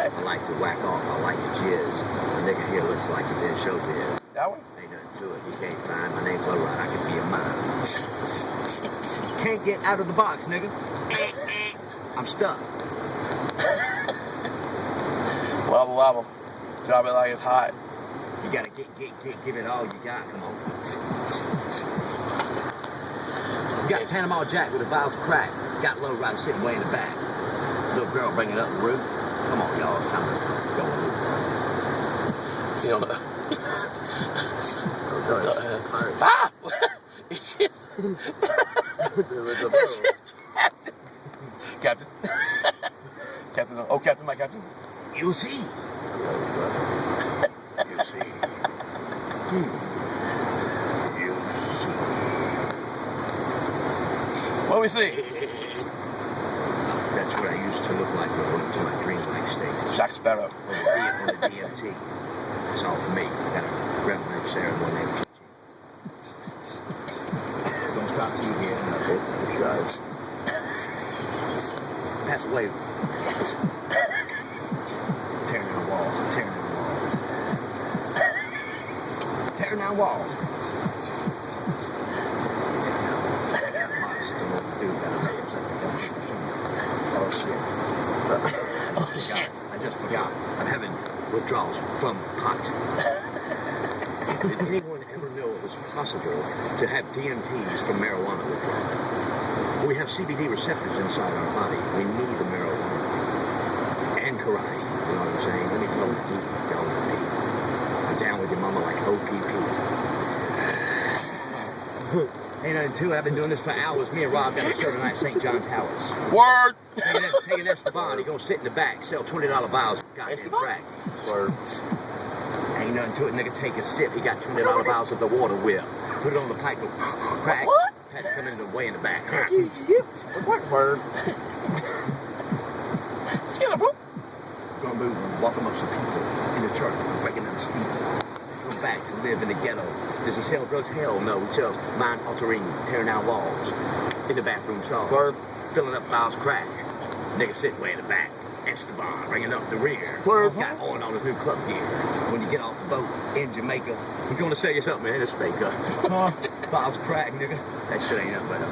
I like to whack off. I like to jizz. A nigga here looks like he did showbiz. That one? Ain't nothing to it. You can't find. My name's Lowride. I could be a mime. Can't get out of the box, nigga. I'm stuck. Wobble, wobble. Drop it like it's hot. You gotta give it all you got. Come on. You got Panama Jack with a vials of crack. Got Lowrider sitting way in the back. Little girl bringing up the roof. Come on, y'all. It's time to go on. You know the... Ah! It's just... Captain. Captain. Oh, Captain, my Captain. You see. You see. You see. What do we see? That's what I used to look like going to my dreamlike state. Jack Sparrow. On the DMT. It's all for me. Got a grandmother Sarah, one name. Don't stop till you hear these guys. Pass away. Tearing down walls. Tearing down walls. Tearing down walls. Oh shit. I just forgot. I'm having withdrawals from pot. Did anyone ever know it was possible to have DMTs from marijuana withdrawal? We have CBD receptors inside our body. We need the marijuana. And karate. You know what I'm saying? Let me go deep down with me. I'm down with your mama like OPP. Ain't nothing to it. I've been doing this for hours. Me and Rob got a show tonight at St. John Towers. Word! Taking Esteban. He gonna sit in the back, sell $20 vials of goddamn crack. Word. Ain't nothing to it. Nigga take a sip. He got $20 vials of the water whip. Put it on the pipe with crack. What? Had to come in the way in the back. What word? Gonna move and welcome up some people in the church. Breaking down the steeple. Come back to live in the ghetto. Does he sell drugs? Hell no. He sells mind-altering, tearing down walls in the bathroom stall. Word. Filling up vials of crack. Nigga sitting way in the back. Esteban bringing up the rear. Word. Got on his new club gear. When you get off the boat in Jamaica, he's gonna sell you something, man. It's fake. Vials of crack, nigga. That shit ain't nothing but a